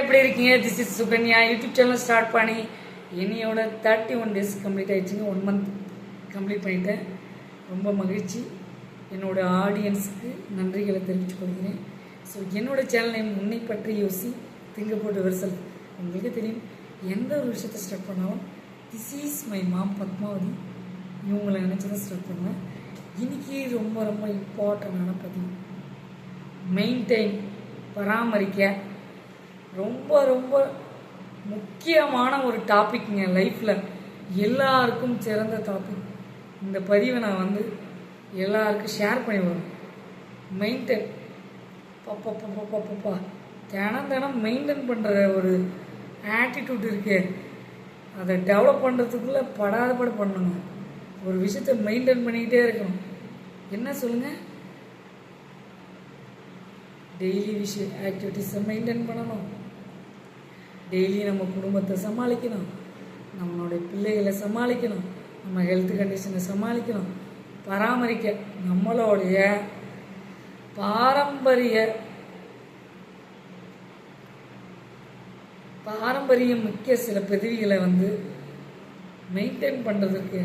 எப்படி இருக்கீங்க? This is Sukanya. YouTube channel start பண்ணி என்னையோட 31 days கம்ப்ளீட் ஆகிடுச்சிங்க. 1 month கம்ப்ளீட் பண்ணிட்டேன். ரொம்ப மகிழ்ச்சி. என்னோட ஆடியன்ஸுக்கு நன்றிகளை தெரிவித்து கொள்கிறேன். ஸோ என்னோடய சேனல் நேம் உன்னை பற்றி யோசி திங்க போட்டு விரிசல். உங்களுக்கு தெரியும், எந்த ஒரு விஷயத்தை ஸ்டார்ட் பண்ணாலும் this is my mom Padmavathi இவங்களை நினச்சி தான் ஸ்டார்ட் பண்ணுவேன். இன்றைக்கி ரொம்ப ரொம்ப இம்பார்ட்டண்டான பதிவு, மெயின்டைன் பராமரிக்க ரொம்ப ரொம்ப முக்கியமான ஒரு டாபிக்ங்க. லைஃப்பில் எல்லாருக்கும் சிறந்த டாபிக். இந்த பதிவை நான் எல்லாருக்கும் ஷேர் பண்ணி வரும். மெயின்டைன் பப்பா தினம் மெயின்டைன் பண்ணுற ஒரு ஆட்டிடியூட் இருக்கே, அதை டெவலப் பண்ணுறதுக்குள்ளே படாதபட பண்ணணுங்க. ஒரு விஷயத்தை மெயின்டைன் பண்ணிக்கிட்டே இருக்கணும். என்ன சொல்லுங்கள், டெய்லி ஆக்டிவிட்டீஸை மெயின்டைன் பண்ணணும். டெய்லி நம்ம குடும்பத்தை சமாளிக்கணும், நம்மளுடைய பிள்ளைகளை சமாளிக்கணும், நம்ம ஹெல்த் கண்டிஷனை சமாளிக்கணும். பராமரிக்க நம்மளுடைய பாரம்பரியம் மிக்க சில பதவிகளை மெயின்டைன் பண்ணுறதுக்கு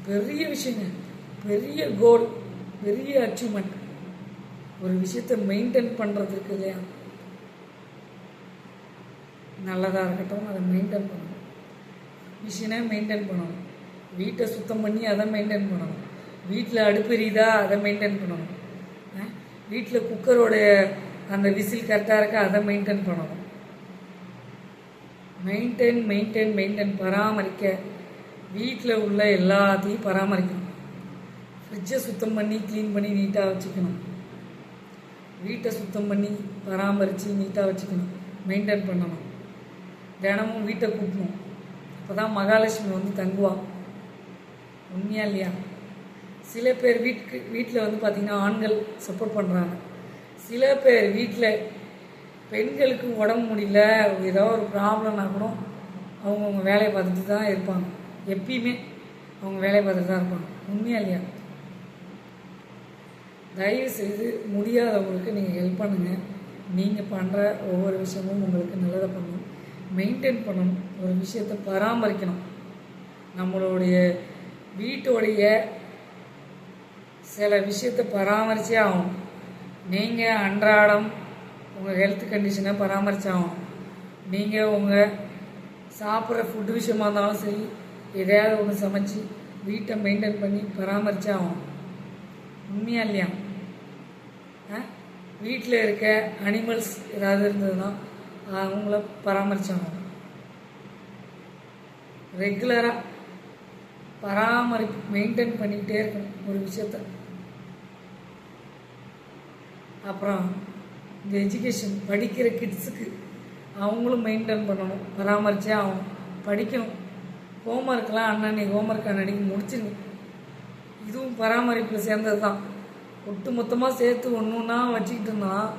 பெரிய விஷயங்க, பெரிய கோல், பெரிய அச்சீவ்மெண்ட். ஒரு விஷயத்தை மெயின்டைன் பண்ணுறதுக்கு இல்லையா, நல்லதாக இருக்கட்டும் அதை மெயின்டைன் பண்ணணும். மிஷினை மெயின்டைன் பண்ணணும், வீட்டை சுத்தம் பண்ணி அதை மெயின்டைன் பண்ணணும், வீட்டில் அடுப்பு எரியுதா அதை மெயின்டைன் பண்ணணும், வீட்டில் குக்கரோடைய அந்த விசில் கரெக்டாக இருக்கா அதை மெயின்டைன் பண்ணணும். மெயின்டைன் பராமரிக்க வீட்டில் உள்ள எல்லாத்தையும் பராமரிக்கணும். ஃப்ரிட்ஜை சுத்தம் பண்ணி க்ளீன் பண்ணி நீட்டாக வச்சுக்கணும், வீட்டை சுத்தம் பண்ணி பராமரித்து நீட்டாக வச்சுக்கணும், மெயின்டைன் பண்ணணும். தினமும் வீட்டை கூட்டணும், அப்போ தான் மகாலட்சுமி தங்குவா. உண்மையா இல்லையா? சில பேர் வீட்டில் பார்த்திங்கன்னா ஆண்கள் சப்போர்ட் பண்ணுறாங்க. சில பேர் வீட்டில் பெண்களுக்கு உடம்பு முடியல, ஏதோ ஒரு ப்ராப்ளம்னா கூட அவங்கவுங்க வேலையை பார்த்துட்டு தான் இருப்பாங்க. எப்பயுமே அவங்க வேலையை பார்த்துட்டு தான் இருப்பாங்க. உண்மையா இல்லையா? தயவு செய்து முடியாதவங்களுக்கு நீங்கள் ஹெல்ப் பண்ணுங்கள். நீங்கள் பண்ணுற ஒவ்வொரு விஷயமும் உங்களுக்கு நல்லதை பண்ணணும். மெயின்டைன் பண்ணணும், ஒரு விஷயத்தை பராமரிக்கணும். நம்மளுடைய வீட்டோடைய சில விஷயத்தை பராமரித்தே ஆகணும். நீங்கள் அன்றாடம் உங்கள் ஹெல்த் கண்டிஷனை பராமரித்தாகணும். நீங்கள் உங்கள் சாப்பிட்ற ஃபுட்டு விஷயமாக இருந்தாலும் சரி, எதையாவது ஒன்று சமைச்சு வீட்டை மெயின்டைன் பண்ணி பராமரித்தே ஆகணும். உண்மையா இல்லையா? வீட்டில் இருக்க அனிமல்ஸ் ஏதாவது இருந்ததுன்னா அவங்கள பராமரித்தாகணும். ரெகுலராக மெயின்டைன் பண்ணிக்கிட்டே இருக்கணும் ஒரு விஷயத்த. அப்புறம் இந்த எஜுகேஷன், படிக்கிற கிட்ஸுக்கு அவங்களும் மெயின்டைன் பண்ணணும், பராமரித்தே ஆகணும். படிக்கணும், ஹோம்ஒர்க்லாம் அன்னன்னைக்கு ஹோம்ஒர்க் அன்னன்னைக்கு முடிச்சிருங்க. இதுவும் பராமரிப்பில் சேர்ந்தது தான். ஒட்டு மொத்தமாக சேர்த்து ஒன்று ஒன்றா வச்சுக்கிட்டு இருந்தால்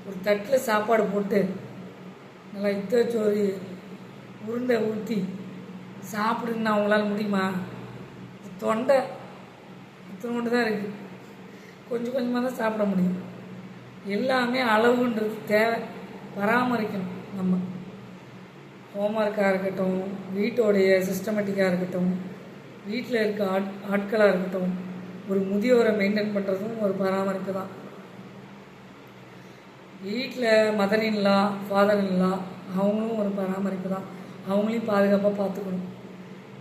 ஒரு தட்டில் சாப்பாடு போட்டு நல்லா இத்தச்சோறு உருண்டை ஊற்றி சாப்பிடுன்னா அவங்களால முடியுமா? தொண்டை இத்தனோண்டு தான் இருக்குது, கொஞ்சம் கொஞ்சமாக தான் சாப்பிட முடியும். எல்லாமே அளவுன்றது தேவை, பராமரிக்கணும். நம்ம ஹோம்ஒர்க்காக இருக்கட்டும், வீட்டோடைய சிஸ்டமேட்டிக்காக இருக்கட்டும், வீட்டில் இருக்க ஆட்களாக இருக்கட்டும், ஒரு முதியோரை மெயின்டைன் பண்ணுறதும் ஒரு பராமரிப்பு தான். வீட்டில் mother in law, father in லா அவங்களும் ஒரு பராமரிப்பு தான். அவங்களையும் பாதுகாப்பாக பார்த்துக்கணும்.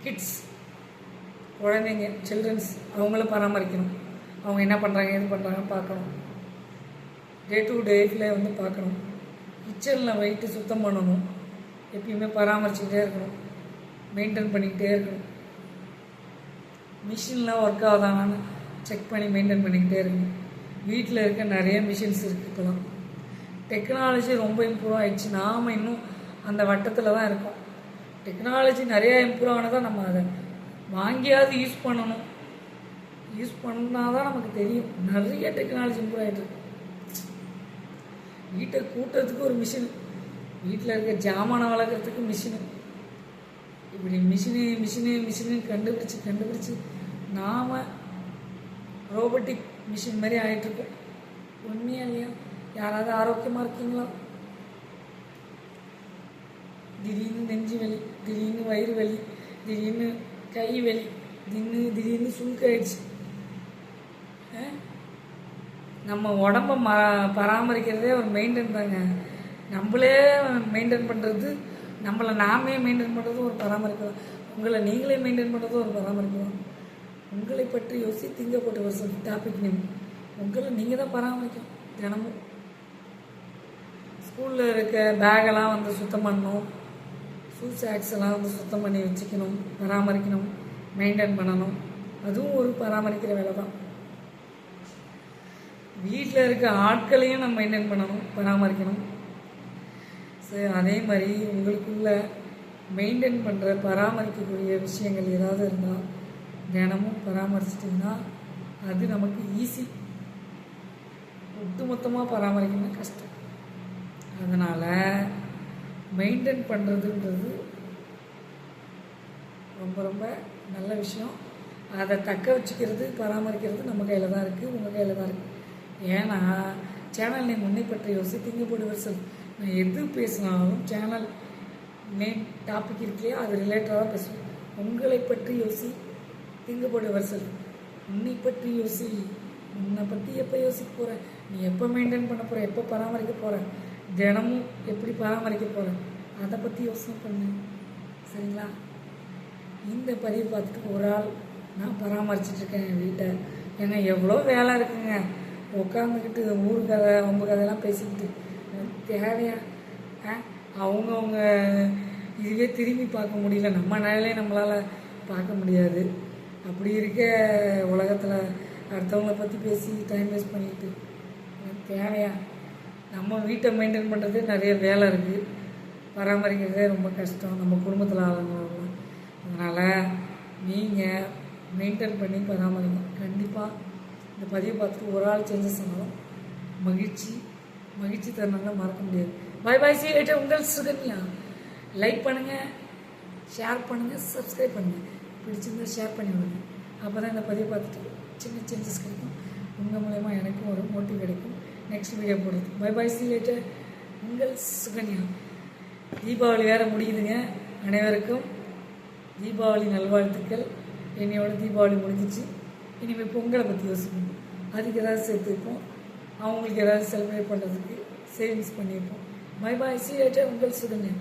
கிட்ஸ், குழந்தைங்க, சில்ட்ரன்ஸ், அவங்கள பராமரிக்கணும். அவங்க என்ன பண்ணுறாங்க எது பண்ணுறாங்கன்னு பார்க்கணும். டே டு டேயில் பார்க்கணும். கிச்சனில் வைட்டு சுத்தம் பண்ணணும், எப்பயுமே பராமரிச்சுக்கிட்டே இருக்கணும், மெயின்டைன் பண்ணிக்கிட்டே இருக்கணும். மிஷின்லாம் ஒர்க் ஆகுதானான்னு செக் பண்ணி மெயின்டைன் பண்ணிக்கிட்டே இருக்கணும். வீட்டில் இருக்க நிறைய மிஷின்ஸ் இருக்குது. இப்போலாம் டெக்னாலஜி ரொம்ப இம்ப்ரூவ் ஆகிடுச்சு. நாம் இன்னும் அந்த வட்டத்தில் தான் இருக்கோம். டெக்னாலஜி நிறையா இம்ப்ரூவ் ஆனதான் நம்ம அதை வாங்கியாவது யூஸ் பண்ணணும். யூஸ் பண்ணால் தான் நமக்கு தெரியும். நிறைய டெக்னாலஜி இம்ப்ரூவ் ஆகிட்டுருக்கு. வீட்டை கூட்டுறதுக்கு ஒரு மிஷின், வீட்டில் இருக்க ஜாமானை வளர்க்குறதுக்கு மிஷினு, இப்படி மிஷினு கண்டுபிடிச்சி நாம் ரோபோட்டிக் மிஷின் மாதிரி ஆகிட்டுருக்கோம். உண்மையா இல்லையா? யாராவது ஆரோக்கியமாக இருக்கீங்களா? திடீர்னு நெஞ்சு வலி, திடீர்னு வயிறு வலி, திடீர்னு கை வலி, திடீர்னு சுருக்காயிடுச்சு. நம்ம உடம்ப பராமரிக்கிறதே ஒரு மெயின்டைன் தாங்க. நம்மளே மெயின்டைன் பண்ணுறது, நம்மளை நாமே மெயின்டைன் பண்ணுறதும் ஒரு பராமரிப்பு தான். உங்களை நீங்களே மெயின்டைன் பண்ணுறதும் ஒரு பராமரிப்பு தான். உங்களை பற்றி யோசி திங்க போட்டு வருஷம் டாபிக் நேம். உங்களை நீங்கள் தான் பராமரிக்கணும். தினமும் ஸ்கூலில் இருக்க பேகெல்லாம் வந்து சுத்தம் பண்ணணும், ஷூ சாக்ஸ் எல்லாம் வந்து சுத்தம் பண்ணி வச்சுக்கணும், பராமரிக்கணும், மெயின்டைன் பண்ணணும். அதுவும் ஒரு பராமரிக்கிற வேலை தான். வீட்டில் இருக்க ஆட்களையும் நம்ம மெயின்டைன் பண்ணணும், பராமரிக்கணும். சரி, அதே மாதிரி உங்களுக்குள்ள மெயின்டைன் பண்ணுற பராமரிக்கக்கூடிய விஷயங்கள் ஏதாவது இருந்தால் தினமும் பராமரிச்சிட்டிங்கன்னா அது நமக்கு ஈஸி. ஒட்டுமொத்தமாக பராமரிக்கணும் கஷ்டம். அதனால் மெயின்டைன் பண்ணுறதுன்றது ரொம்ப ரொம்ப நல்ல விஷயம். அதை தக்க வச்சுக்கிறது, பராமரிக்கிறது நம்ம கையில் தான் இருக்குது, உங்கள் கையில் தான் இருக்குது. ஏன்னா சேனல் நேம் உன்னை பற்றி யோசி திங்க போட்டு வருஷம். நான் எது பேசினாலும் சேனல் நேம் டாபிக் இருக்கலையோ அது ரிலேட்டடாக தான் பேசுவேன். உங்களை பற்றி யோசி திங்க போட்டு வருஷம். உன்னை பற்றி யோசி. உன்னை பற்றி எப்போ யோசிக்க போகிற, நீ எப்போ மெயின்டைன் பண்ண போகிற, எப்போ பராமரிக்க போகிற, தினமும் எப்படி பராமரிக்க போகிற, அதை பற்றி யோசனை பண்ணு. சரிங்களா? இந்த பதிவு பார்த்துட்டு ஒரு ஆள் நான் பராமரிச்சிட்ருக்கேன் என் வீட்டை. ஏங்க எவ்வளோ வேலை இருக்குங்க. உட்காந்துக்கிட்டு ஊர் கதை ரொம்ப கதையெல்லாம் பேசிக்கிட்டு தேவையா? அவங்கவுங்க இதுவே திரும்பி பார்க்க முடியல, நம்ம நிலையிலே நம்மளால் பார்க்க முடியாது. அப்படி இருக்க உலகத்தில் அடுத்தவங்கள பற்றி பேசி டைம் வேஸ்ட் பண்ணிக்கிட்டு தேவையா? நம்ம வீட்டை மெயின்டைன் பண்ணுறதே நிறைய வேலை இருக்குது, பராமரிக்கிறதே ரொம்ப கஷ்டம் நம்ம குடும்பத்தில் ஆளுங்களாம். அதனால் நீங்கள் மெயின்டைன் பண்ணி பராமரிக்கணும். கண்டிப்பாக இந்த பதிவை பார்த்துட்டு ஒரு ஆள் சேஞ்சஸ் ஆனாலும் மகிழ்ச்சி தருணங்களை மறக்க முடியாது. Bye bye. See later. உங்கள் சுகன்யா. லைக் பண்ணுங்கள், ஷேர் பண்ணுங்கள், சப்ஸ்கிரைப் பண்ணுங்கள். பிடிச்சிருந்தால் ஷேர் பண்ணி விடுங்க. அப்போ தான் இந்த பதிவை பார்த்துட்டு சின்ன சேஞ்சஸ் கிடைக்கும். உங்கள் மூலயமா எனக்கும் ஒரு மோட்டிவ் கிடைக்கும் நெக்ஸ்ட் வீடியோ போடுறது. Bye bye. See later. உங்கள் சுகன்யா. தீபாவளி வேறு முடியுதுங்க. அனைவருக்கும் தீபாவளி நல்வாழ்த்துக்கள். என்னையோட தீபாவளி முடிஞ்சிச்சு. இனிமேல் பொங்கலை பற்றி யோசிப்போம். அதுக்கு ஏதாவது சேர்த்து வைப்போம், அவங்களுக்கு ஏதாவது செலிப்ரேட் பண்ணுறதுக்கு சேவிங்ஸ் பண்ணியிருப்போம். Bye bye. See later. உங்கள் சுகன்யா.